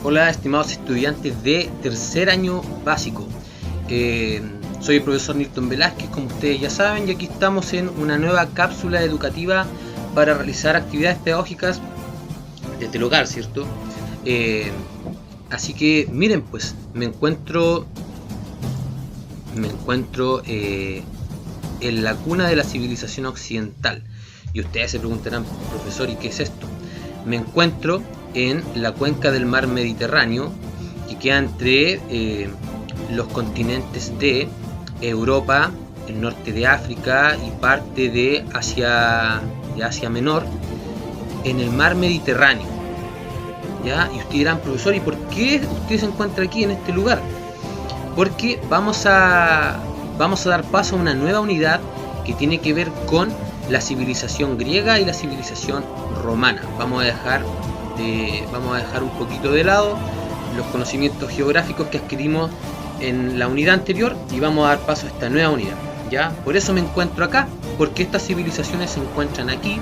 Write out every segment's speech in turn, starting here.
Hola, estimados estudiantes de tercer año básico. Soy el profesor Nilton Velázquez, como ustedes ya saben, y aquí estamos en una nueva cápsula educativa para realizar actividades pedagógicas desde el hogar, ¿cierto? Así que miren, pues me encuentro en la cuna de la civilización occidental. Y ustedes se preguntarán, profesor, ¿y qué es esto? Me encuentro en la cuenca del mar Mediterráneo, que queda entre los continentes de Europa, el norte de África y parte de Asia Menor, en el mar Mediterráneo. ¿Ya? Y ustedes dirán, profesor, ¿y por qué usted se encuentra aquí en este lugar? Porque vamos a dar paso a una nueva unidad que tiene que ver con la civilización griega y la civilización romana. Vamos a dejar un poquito de lado los conocimientos geográficos que adquirimos en la unidad anterior y vamos a dar paso a esta nueva unidad. ¿Ya? Por eso me encuentro acá, porque estas civilizaciones se encuentran aquí.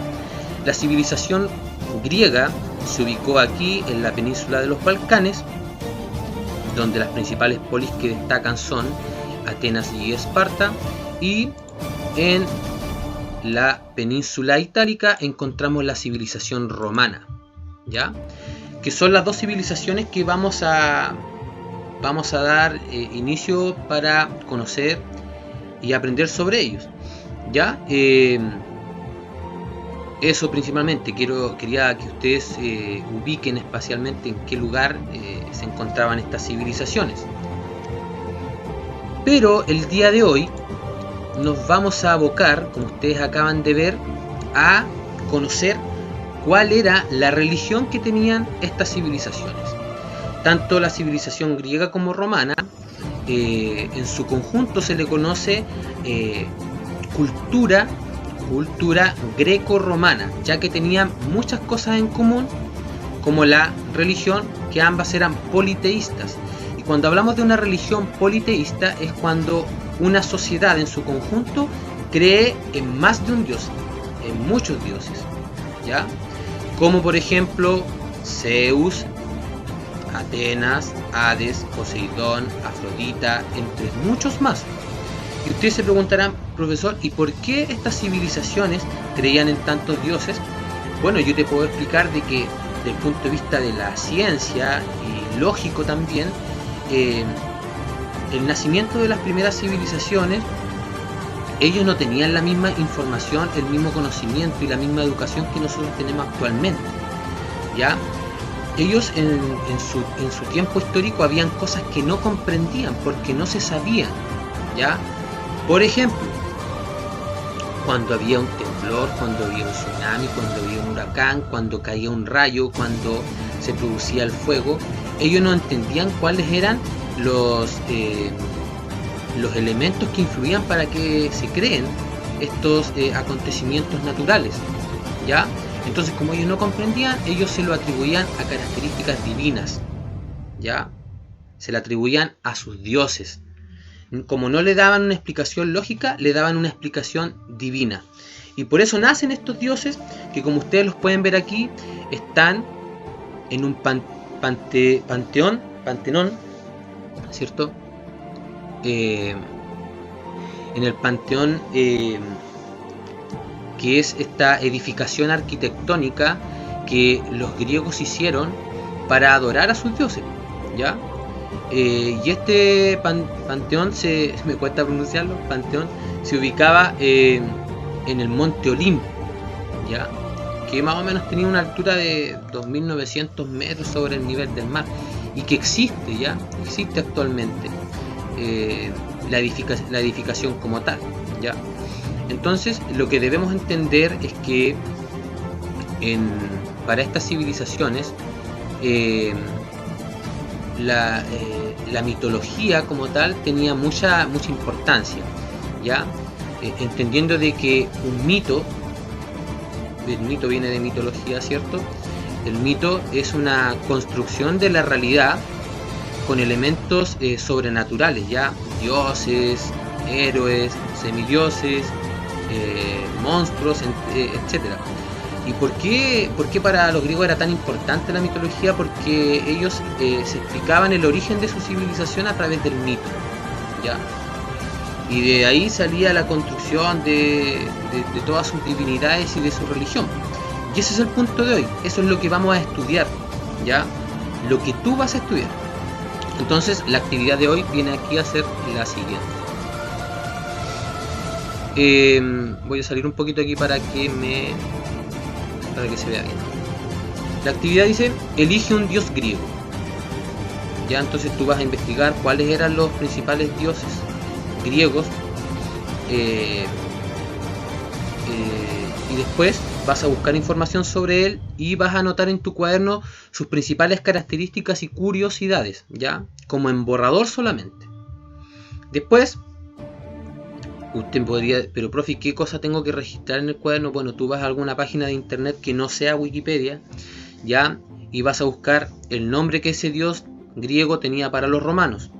La civilización griega se ubicó aquí en la península de los Balcanes, donde las principales polis que destacan son Atenas y Esparta, y en la península itálica encontramos la civilización romana, ¿ya? Que son las dos civilizaciones que vamos a dar inicio para conocer y aprender sobre ellos, ¿ya? Eso principalmente, quería que ustedes ubiquen espacialmente en qué lugar se encontraban estas civilizaciones. Pero el día de hoy nos vamos a abocar, como ustedes acaban de ver, a conocer cuál era la religión que tenían estas civilizaciones. Tanto la civilización griega como romana, en su conjunto se le conoce cultura greco-romana, ya que tenían muchas cosas en común, como la religión, que ambas eran politeístas. Y cuando hablamos de una religión politeísta es cuando una sociedad en su conjunto cree en más de un dios, en muchos dioses, ¿ya? Como por ejemplo Zeus, Atenas, Hades, Poseidón, Afrodita, entre muchos más. Y ustedes se preguntarán, profesor, ¿y por qué estas civilizaciones creían en tantos dioses? Bueno, yo te puedo explicar de que desde el punto de vista de la ciencia y lógico también, el nacimiento de las primeras civilizaciones, ellos no tenían la misma información, el mismo conocimiento y la misma educación que nosotros tenemos actualmente, ¿ya? Ellos en su tiempo histórico habían cosas que no comprendían porque no se sabían, ¿ya? Por ejemplo, cuando había un temblor, cuando había un tsunami, cuando había un huracán, cuando caía un rayo, cuando se producía el fuego, ellos no entendían cuáles eran los elementos que influían para que se creen estos acontecimientos naturales, ¿ya? Entonces, como ellos no comprendían, ellos se lo atribuían a características divinas, ¿ya? Se le atribuían a sus dioses. Como no le daban una explicación lógica, le daban una explicación divina. Y por eso nacen estos dioses que, como ustedes los pueden ver aquí, están en un panteón, ¿cierto? En el panteón, que es esta edificación arquitectónica que los griegos hicieron para adorar a sus dioses, ¿ya? Y este panteón, me cuesta pronunciarlo, panteón, se ubicaba en el monte Olimpo, ¿ya? Que más o menos tenía una altura de 2.900 metros sobre el nivel del mar, y que existe actualmente la edificación como tal, ¿ya? Entonces, lo que debemos entender es que para estas civilizaciones la mitología como tal tenía mucha importancia, ¿ya? Entendiendo de que el mito viene de mitología, ¿cierto? El mito es una construcción de la realidad con elementos sobrenaturales, ya dioses, héroes, semidioses, monstruos, etc. por qué para los griegos era tan importante la mitología? Porque ellos se explicaban el origen de su civilización a través del mito, ¿ya? Y de ahí salía la construcción de todas sus divinidades y de su religión. Y ese es el punto de hoy, eso es lo que vamos a estudiar, ¿ya? Lo que tú vas a estudiar. Entonces la actividad de hoy viene aquí a ser la siguiente. Voy a salir un poquito aquí para que se vea bien. La actividad dice, elige un dios griego. Ya, entonces tú vas a investigar cuáles eran los principales dioses griegos, y después vas a buscar información sobre él y vas a anotar en tu cuaderno sus principales características y curiosidades, ya, como en borrador solamente. Después usted podría, pero profe, ¿qué cosa tengo que registrar en el cuaderno? Bueno, tú vas a alguna página de internet que no sea Wikipedia, ya, y vas a buscar el nombre que ese dios griego tenía para los romanos,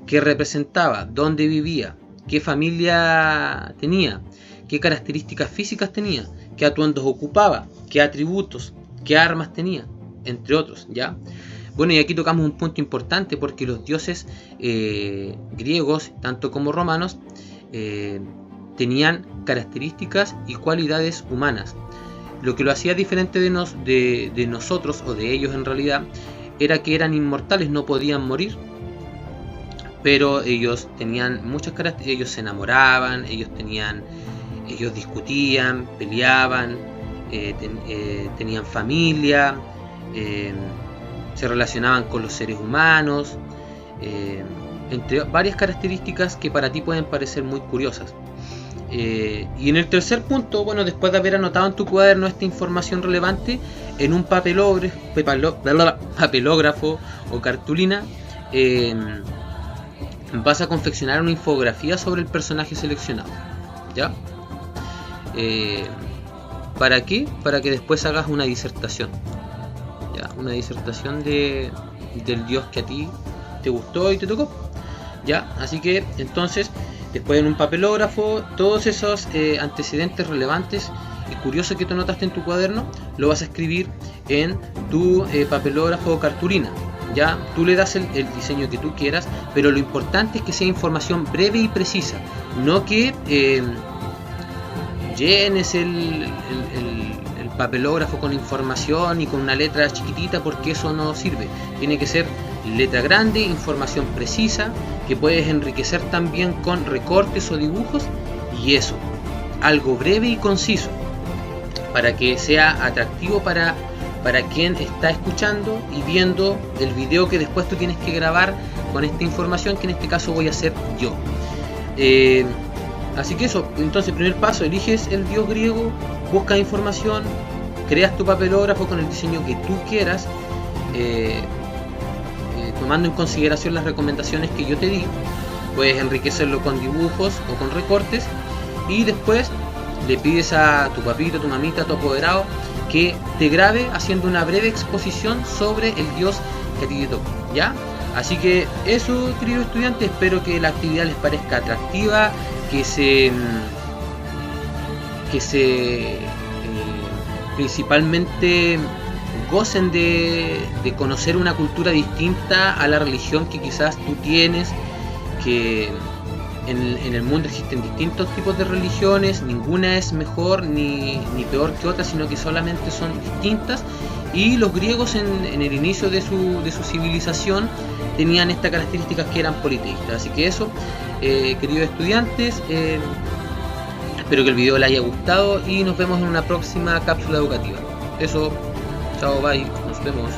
qué representaba, dónde vivía, qué familia tenía, qué características físicas tenía, qué atuendos ocupaba, qué atributos, qué armas tenía, entre otros, ¿ya? Bueno, y aquí tocamos un punto importante porque los dioses griegos, tanto como romanos, tenían características y cualidades humanas. Lo que lo hacía diferente de nosotros, o de ellos en realidad, era que eran inmortales, no podían morir. Pero ellos tenían muchas características, ellos se enamoraban, ellos discutían, peleaban, tenían familia, se relacionaban con los seres humanos, entre varias características que para ti pueden parecer muy curiosas. Y en el tercer punto, bueno, después de haber anotado en tu cuaderno esta información relevante, en un papelógrafo o cartulina, vas a confeccionar una infografía sobre el personaje seleccionado, ¿ya? ¿Para qué? Para que después hagas una disertación, ¿ya? Una disertación del dios que a ti te gustó y te tocó, ¿ya? Así que entonces, después en un papelógrafo, todos esos antecedentes relevantes y curiosos que tú anotaste en tu cuaderno, lo vas a escribir en tu papelógrafo o cartulina. Ya, tú le das el diseño que tú quieras, pero lo importante es que sea información breve y precisa, no que llenes el papelógrafo con información y con una letra chiquitita, porque eso no sirve. Tiene que ser letra grande, información precisa, que puedes enriquecer también con recortes o dibujos, y eso, algo breve y conciso, para que sea atractivo para quien está escuchando y viendo el video que después tú tienes que grabar con esta información, que en este caso voy a hacer yo. Así que eso, entonces primer paso, eliges el dios griego, buscas información, creas tu papelógrafo con el diseño que tú quieras, tomando en consideración las recomendaciones que yo te di. Puedes enriquecerlo con dibujos o con recortes, y después le pides a tu papito, tu mamita, tu apoderado que te grabe haciendo una breve exposición sobre el dios que a ti te tocó, ¿ya? Así que eso, queridos estudiantes, espero que la actividad les parezca atractiva, que principalmente gocen de conocer una cultura distinta a la religión que quizás tú tienes, que en el mundo existen distintos tipos de religiones, ninguna es mejor ni peor que otra, sino que solamente son distintas, y los griegos en el inicio de su civilización tenían estas características que eran politeístas. Así que eso, queridos estudiantes, espero que el video les haya gustado y nos vemos en una próxima cápsula educativa. Eso, chao, bye, nos vemos.